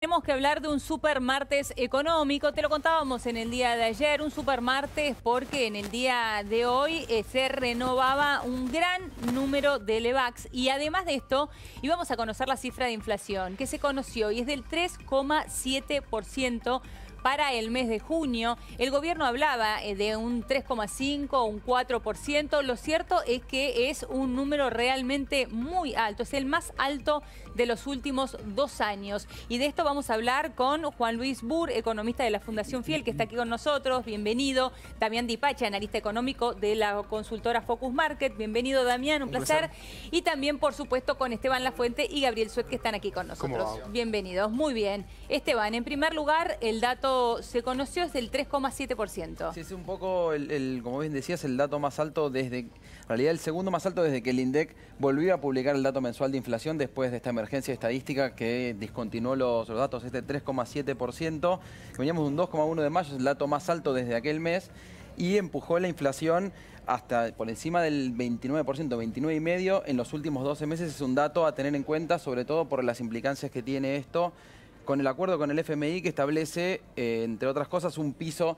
Tenemos que hablar de un supermartes económico, te lo contábamos en el día de ayer, un supermartes porque en el día de hoy se renovaba un gran número de Levax y además de esto íbamos a conocer la cifra de inflación que se conoció y es del 3,7%. Para el mes de junio, el gobierno hablaba de un 3,5 o un 4%. Lo cierto es que es un número realmente muy alto. Es el más alto de los últimos 2 años. Y de esto vamos a hablar con Juan Luis Burr, economista de la Fundación Fiel, que está aquí con nosotros. Bienvenido. Damián Dipache, analista económico de la consultora Focus Market. Bienvenido, Damián. Un placer. Y también, por supuesto, con Esteban Lafuente y Gabriel Suet, que están aquí con nosotros. Bienvenidos. Muy bien. Esteban, en primer lugar, el dato se conoció es del 3,7%. Sí, es un poco, como bien decías, el dato más alto en realidad el segundo más alto desde que el INDEC volvió a publicar el dato mensual de inflación después de esta emergencia estadística que discontinuó los datos, este 3,7%. Veníamos de un 2,1 de mayo, es el dato más alto desde aquel mes y empujó la inflación hasta por encima del 29%, 29,5% en los últimos 12 meses. Es un dato a tener en cuenta, sobre todo por las implicancias que tiene esto con el acuerdo con el FMI que establece, entre otras cosas, un techo,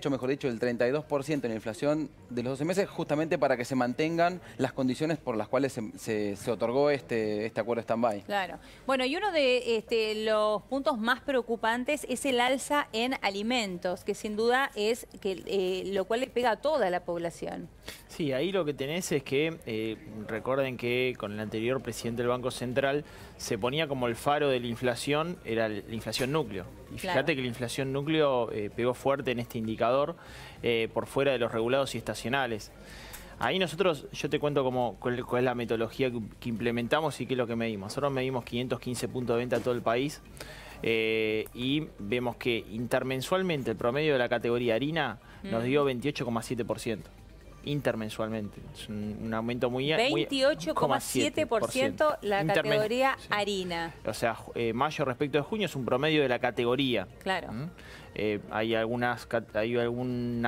mejor dicho, del 32% en la inflación de los 12 meses, justamente para que se mantengan las condiciones por las cuales se otorgó este acuerdo stand-by. Claro. Bueno, y uno de los puntos más preocupantes es el alza en alimentos, que sin duda es lo cual le pega a toda la población. Sí, ahí lo que tenés es que, recuerden que con el anterior presidente del Banco Central se ponía como el faro de la inflación, era la inflación núcleo. Y fíjate que la inflación núcleo pegó fuerte en este indicador por fuera de los regulados y estacionales. Ahí nosotros, yo te cuento cuál es la metodología que implementamos y qué es lo que medimos. Nosotros medimos 515 puntos de venta a todo el país y vemos que intermensualmente el promedio de la categoría harina nos dio 28,7%. Intermensualmente. Es un aumento muy alto. 28,7% la categoría harina. O sea, mayo respecto de junio es un promedio de la categoría. Claro. Hay alguna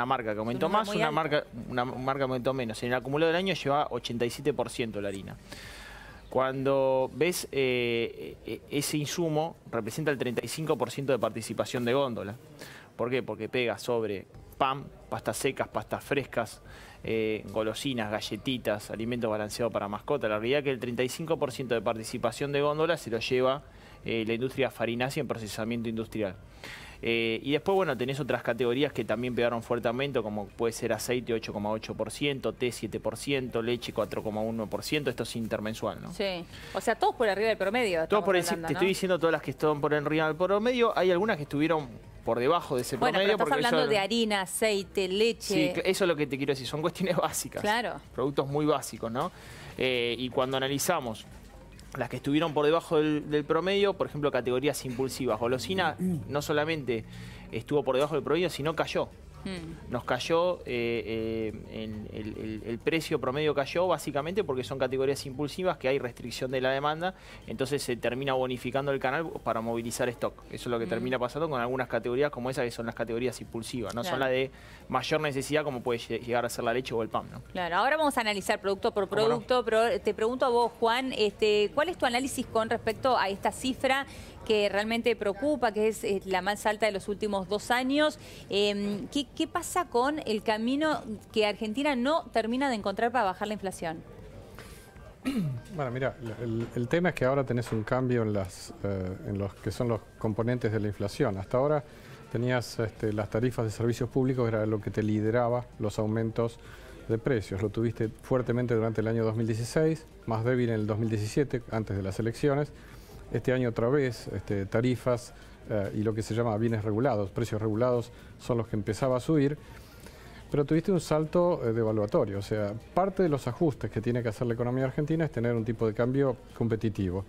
marca que aumentó más, una marca que aumentó menos. En el acumulado del año lleva 87% la harina. Cuando ves ese insumo, representa el 35% de participación de góndola. ¿Por qué? Porque pega sobre pan, pastas secas, pastas frescas, golosinas, galletitas, alimentos balanceados para mascota. La realidad es que el 35% de participación de góndola se lo lleva la industria farinácea en procesamiento industrial. Y después, bueno, tenés otras categorías que también pegaron fuerte aumento, como puede ser aceite 8,8%, té 7%, leche 4,1%, esto es intermensual, ¿no? Sí, o sea, todos por arriba del promedio. Todos por encima, ¿no? Te estoy diciendo todas las que están por arriba del promedio, hay algunas que estuvieron por debajo de ese promedio. Bueno, pero estás hablando de harina, aceite, leche. Sí, eso es lo que te quiero decir, son cuestiones básicas. Claro. Productos muy básicos, ¿no? Y cuando analizamos las que estuvieron por debajo del promedio, por ejemplo, categorías impulsivas. Golosina no solamente estuvo por debajo del promedio, sino cayó. Nos cayó, el precio promedio cayó básicamente porque son categorías impulsivas que hay restricción de la demanda, entonces se termina bonificando el canal para movilizar stock. Eso es lo que termina pasando con algunas categorías como esas que son las categorías impulsivas, no son las de mayor necesidad como puede llegar a ser la leche o el pan, ¿no? Claro, ahora vamos a analizar producto por producto, pero te pregunto a vos, Juan, ¿cuál es tu análisis con respecto a esta cifra que realmente preocupa, que es la más alta de los últimos 2 años? ¿Qué pasa con el camino que Argentina no termina de encontrar para bajar la inflación? Bueno, mira, el tema es que ahora tenés un cambio en los que son los componentes de la inflación. Hasta ahora tenías las tarifas de servicios públicos, era lo que te lideraba los aumentos de precios. Lo tuviste fuertemente durante el año 2016, más débil en el 2017, antes de las elecciones. Este año otra vez, tarifas y lo que se llama bienes regulados, precios regulados, son los que empezaba a subir, pero tuviste un salto devaluatorio. O sea, parte de los ajustes que tiene que hacer la economía argentina es tener un tipo de cambio competitivo.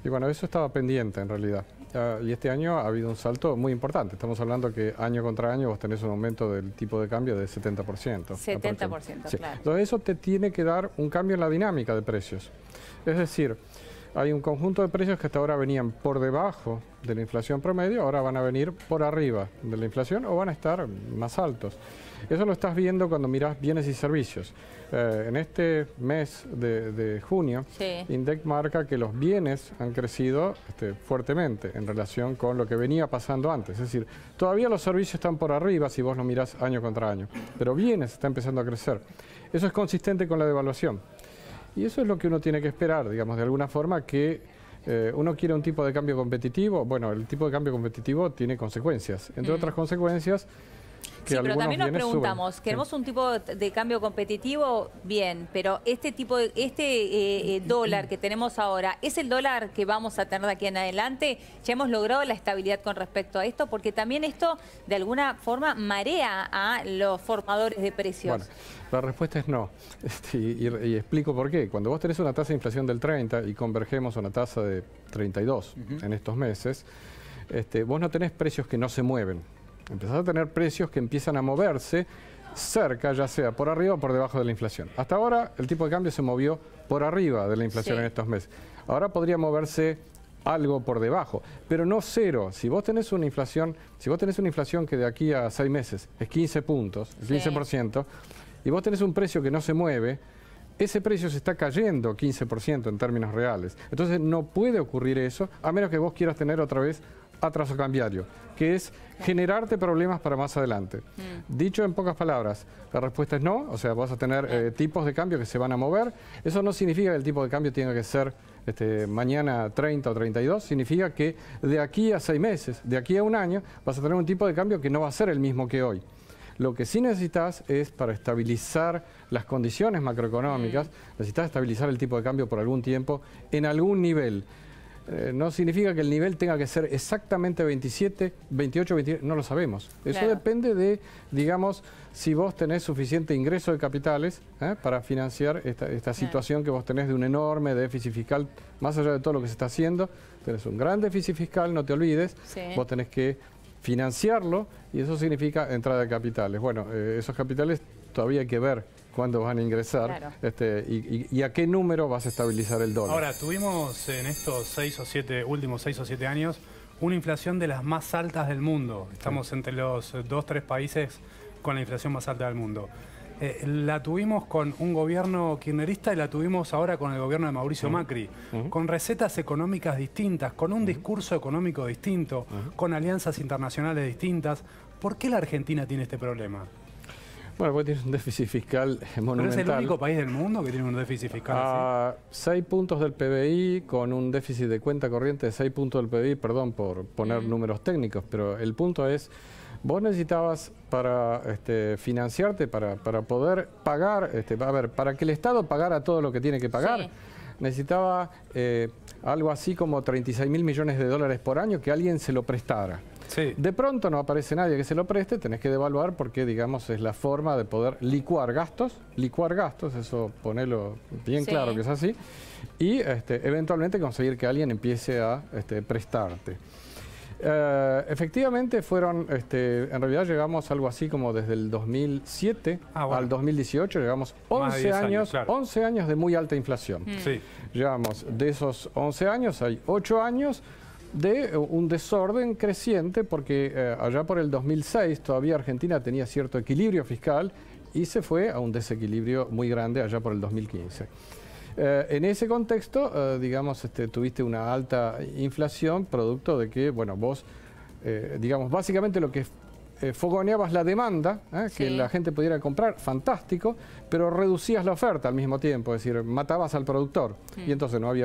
Y bueno, eso estaba pendiente en realidad. Y este año ha habido un salto muy importante. Estamos hablando que año contra año vos tenés un aumento del tipo de cambio de 70%. 70%, sí. Claro. Entonces eso te tiene que dar un cambio en la dinámica de precios. Es decir, hay un conjunto de precios que hasta ahora venían por debajo de la inflación promedio, ahora van a venir por arriba de la inflación o van a estar más altos. Eso lo estás viendo cuando miras bienes y servicios. En este mes de junio, sí, INDEC marca que los bienes han crecido fuertemente en relación con lo que venía pasando antes. Es decir, todavía los servicios están por arriba si vos lo mirás año contra año, pero bienes está empezando a crecer. Eso es consistente con la devaluación. Y eso es lo que uno tiene que esperar, digamos, de alguna forma que uno quiere un tipo de cambio competitivo. Bueno, el tipo de cambio competitivo tiene consecuencias. Entre otras consecuencias, sí, pero también nos preguntamos, queremos un tipo de cambio competitivo, bien, pero este tipo de dólar que tenemos ahora, ¿es el dólar que vamos a tener de aquí en adelante? ¿Ya hemos logrado la estabilidad con respecto a esto? Porque también esto de alguna forma marea a los formadores de precios. Bueno, la respuesta es no, y explico por qué. Cuando vos tenés una tasa de inflación del 30 y convergemos a una tasa de 32 en estos meses, vos no tenés precios que no se mueven. Empezás a tener precios que empiezan a moverse cerca, ya sea por arriba o por debajo de la inflación. Hasta ahora el tipo de cambio se movió por arriba de la inflación en estos meses. Ahora podría moverse algo por debajo, pero no cero. Si vos tenés una inflación, que de aquí a 6 meses es 15 puntos, 15%, y vos tenés un precio que no se mueve, ese precio se está cayendo 15% en términos reales. Entonces no puede ocurrir eso, a menos que vos quieras tener otra vez atraso cambiario, que es generarte problemas para más adelante. Dicho en pocas palabras, la respuesta es no, o sea, vas a tener tipos de cambio que se van a mover. Eso no significa que el tipo de cambio tenga que ser mañana 30 o 32, significa que de aquí a 6 meses, de aquí a un año, vas a tener un tipo de cambio que no va a ser el mismo que hoy. Lo que sí necesitas es, para estabilizar las condiciones macroeconómicas, necesitas estabilizar el tipo de cambio por algún tiempo en algún nivel. No significa que el nivel tenga que ser exactamente 27, 28, 29, no lo sabemos. Eso depende de, digamos, si vos tenés suficiente ingreso de capitales para financiar esta situación que vos tenés de un enorme déficit fiscal, más allá de todo lo que se está haciendo. Tenés un gran déficit fiscal, no te olvides, vos tenés que financiarlo y eso significa entrada de capitales. Bueno, esos capitales todavía hay que ver cuándo van a ingresar y a qué número vas a estabilizar el dólar. Ahora, tuvimos en estos últimos 6 o 7 años una inflación de las más altas del mundo. Estamos entre los 2-3 países con la inflación más alta del mundo. La tuvimos con un gobierno kirchnerista y la tuvimos ahora con el gobierno de Mauricio Macri, con recetas económicas distintas, con un discurso económico distinto, con alianzas internacionales distintas. ¿Por qué la Argentina tiene este problema? Bueno, porque tiene un déficit fiscal monumental. ¿Pero es el único país del mundo que tiene un déficit fiscal así? 6 puntos del PBI, con un déficit de cuenta corriente de 6 puntos del PBI, perdón por poner números técnicos, pero el punto es, vos necesitabas para financiarte, para poder pagar, para que el Estado pagara todo lo que tiene que pagar, necesitaba algo así como 36.000 millones de dólares por año que alguien se lo prestara. De pronto no aparece nadie que se lo preste, tenés que devaluar porque, digamos, es la forma de poder licuar gastos, eso ponelo bien claro que es así, y eventualmente conseguir que alguien empiece a prestarte. Efectivamente fueron, en realidad llegamos algo así como desde el 2007 al 2018, llegamos 11 años de muy alta inflación. Llevamos, de esos 11 años, hay 8 años de un desorden creciente porque allá por el 2006 todavía Argentina tenía cierto equilibrio fiscal y se fue a un desequilibrio muy grande allá por el 2015. En ese contexto, digamos, tuviste una alta inflación producto de que, bueno, vos, digamos, básicamente lo que fogoneabas la demanda, que la gente pudiera comprar, fantástico, pero reducías la oferta al mismo tiempo, es decir, matabas al productor y entonces no había